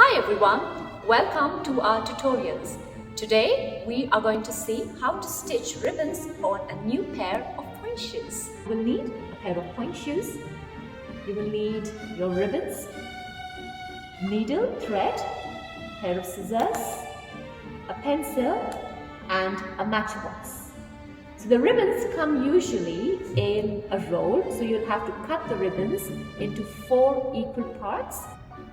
Hi everyone, welcome to our tutorials. Today we are going to see how to stitch ribbons on a new pair of pointe shoes. You will need a pair of pointe shoes, you will need your ribbons, needle, thread, pair of scissors, a pencil and a matchbox. So the ribbons come usually in a roll, so you'll have to cut the ribbons into 4 equal parts.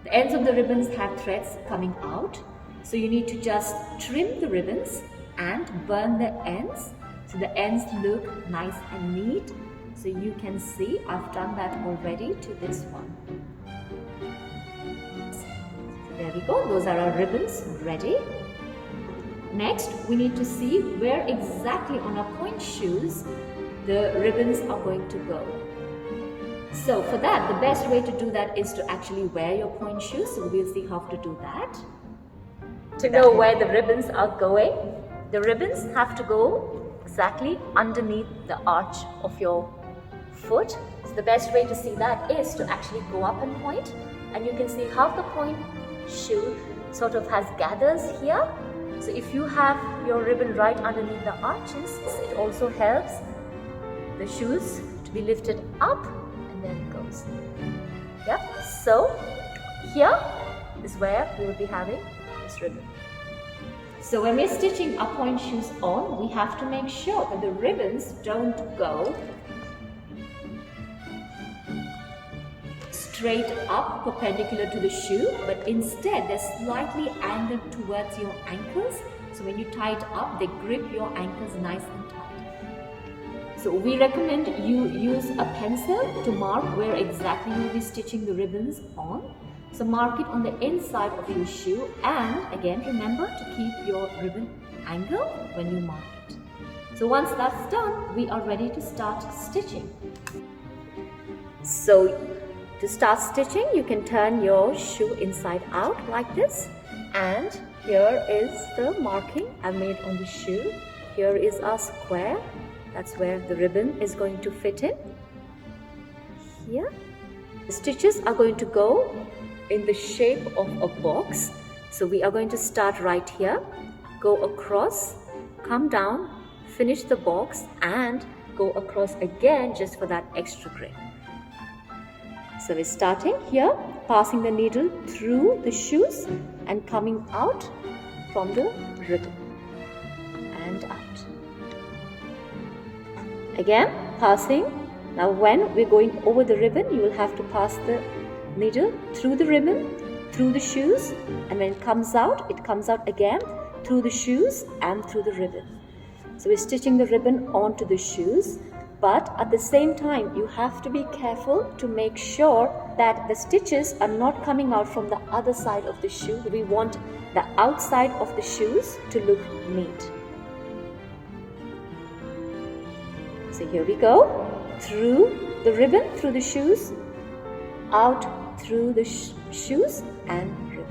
The ends of the ribbons have threads coming out, so you need to just trim the ribbons and burn the ends so the ends look nice and neat. So you can see I've done that already to this one. So there we go, those are our ribbons ready. Next, we need to see where exactly on our pointe shoes the ribbons are going to go. So for that, the best way to do that is to actually wear your pointe shoes. So we'll see how to do that. To know where the ribbons are going, the ribbons have to go exactly underneath the arch of your foot. So the best way to see that is to actually go up and point, and you can see how the pointe shoe sort of has gathers here. So if you have your ribbon right underneath the arches, it also helps the shoes to be lifted up and then it goes. Yep. So here is where we will be having this ribbon. So when we're stitching our pointe shoes on, we have to make sure that the ribbons don't go straight up perpendicular to the shoe, but instead they're slightly angled towards your ankles. So when you tie it up, they grip your ankles nice and tight. So we recommend you use a pencil to mark where exactly you'll be stitching the ribbons on. So mark it on the inside of your shoe, and again remember to keep your ribbon angle when you mark it. So once that's done, we are ready to start stitching. So to start stitching, you can turn your shoe inside out like this, and here is the marking I made on the shoe. Here is our square, that's where the ribbon is going to fit in. Here, the stitches are going to go in the shape of a box. So we are going to start right here, go across, come down, finish the box and go across again just for that extra grip. So we're starting here, passing the needle through the shoes and coming out from the ribbon and out. Again, passing. Now when we're going over the ribbon, you will have to pass the needle through the ribbon, through the shoes, and when it comes out again through the shoes and through the ribbon. So we're stitching the ribbon onto the shoes. But at the same time, you have to be careful to make sure that the stitches are not coming out from the other side of the shoe. We want the outside of the shoes to look neat. So here we go, through the ribbon, through the shoes, out through the shoes and ribbon.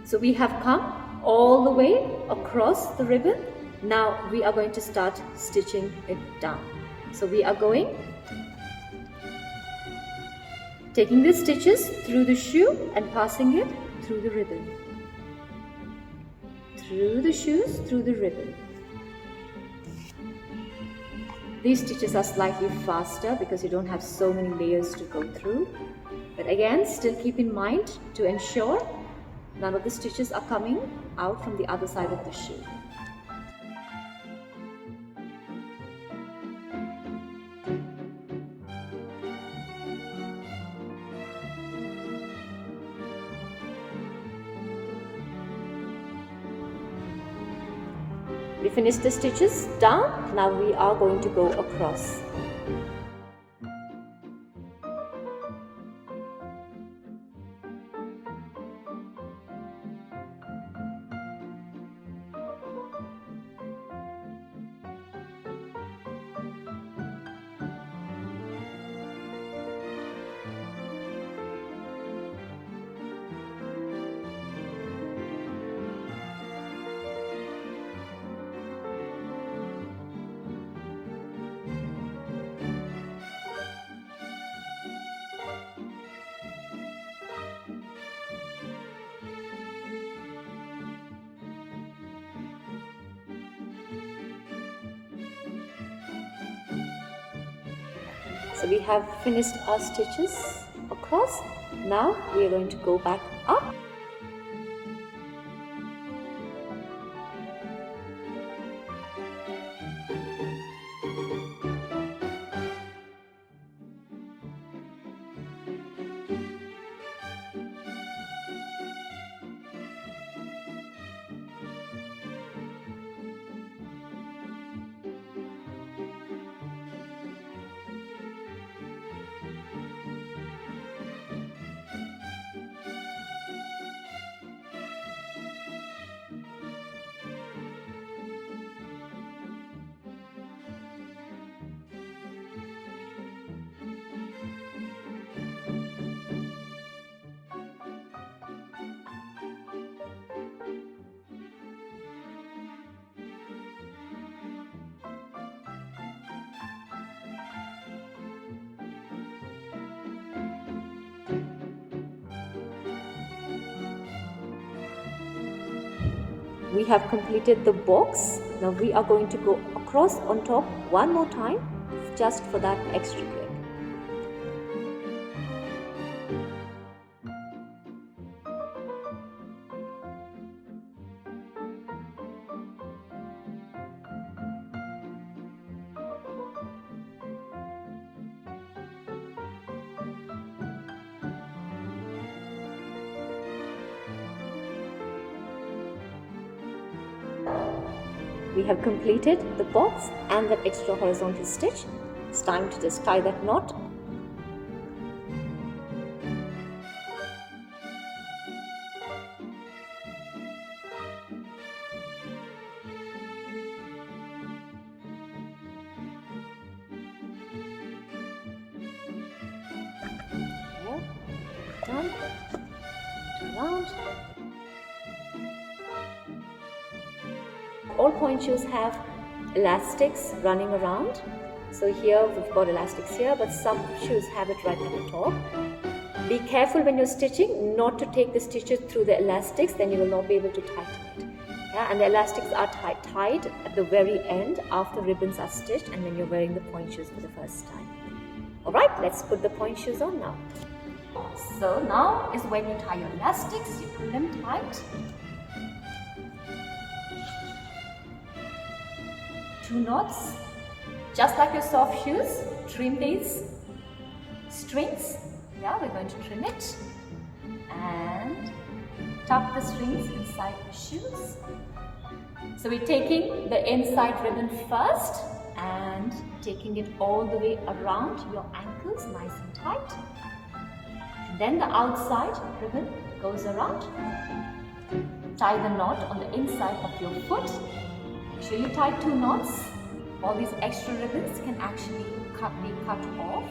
So we have come all the way across the ribbon. Now we are going to start stitching it down. So we are taking the stitches through the shoe and passing it through the ribbon. Through the shoes, through the ribbon. These stitches are slightly faster because you don't have so many layers to go through. But again, still keep in mind to ensure none of the stitches are coming out from the other side of the shoe. We finished the stitches down. Now we are going to go across. So we have finished our stitches across. Now we are going to go back up. We have completed the box. Now we are going to go across on top one more time just for that extra grip. We have completed the box and that extra horizontal stitch. It's time to just tie that knot. There, done, turn around. All point shoes have elastics running around. So here we've got elastics here, but some shoes have it right at the top. Be careful when you're stitching not to take the stitches through the elastics, then you will not be able to tighten it. Yeah, and the elastics are tied at the very end after ribbons are stitched and when you're wearing the point shoes for the first time. Alright, let's put the point shoes on now. So now is when you tie your elastics, you pull them tight. 2 knots, just like your soft shoes. Trim these strings. Yeah, we're going to trim it and tuck the strings inside the shoes. So we're taking the inside ribbon first and taking it all the way around your ankles, nice and tight. And then the outside ribbon goes around. Tie the knot on the inside of your foot. Make sure you tie 2 knots. All these extra ribbons can actually be cut off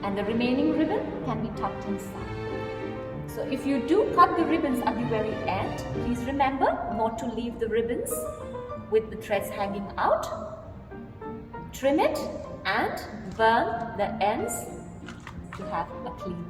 and the remaining ribbon can be tucked inside. So if you do cut the ribbons at the very end, please remember not to leave the ribbons with the threads hanging out. Trim it and burn the ends to have a clean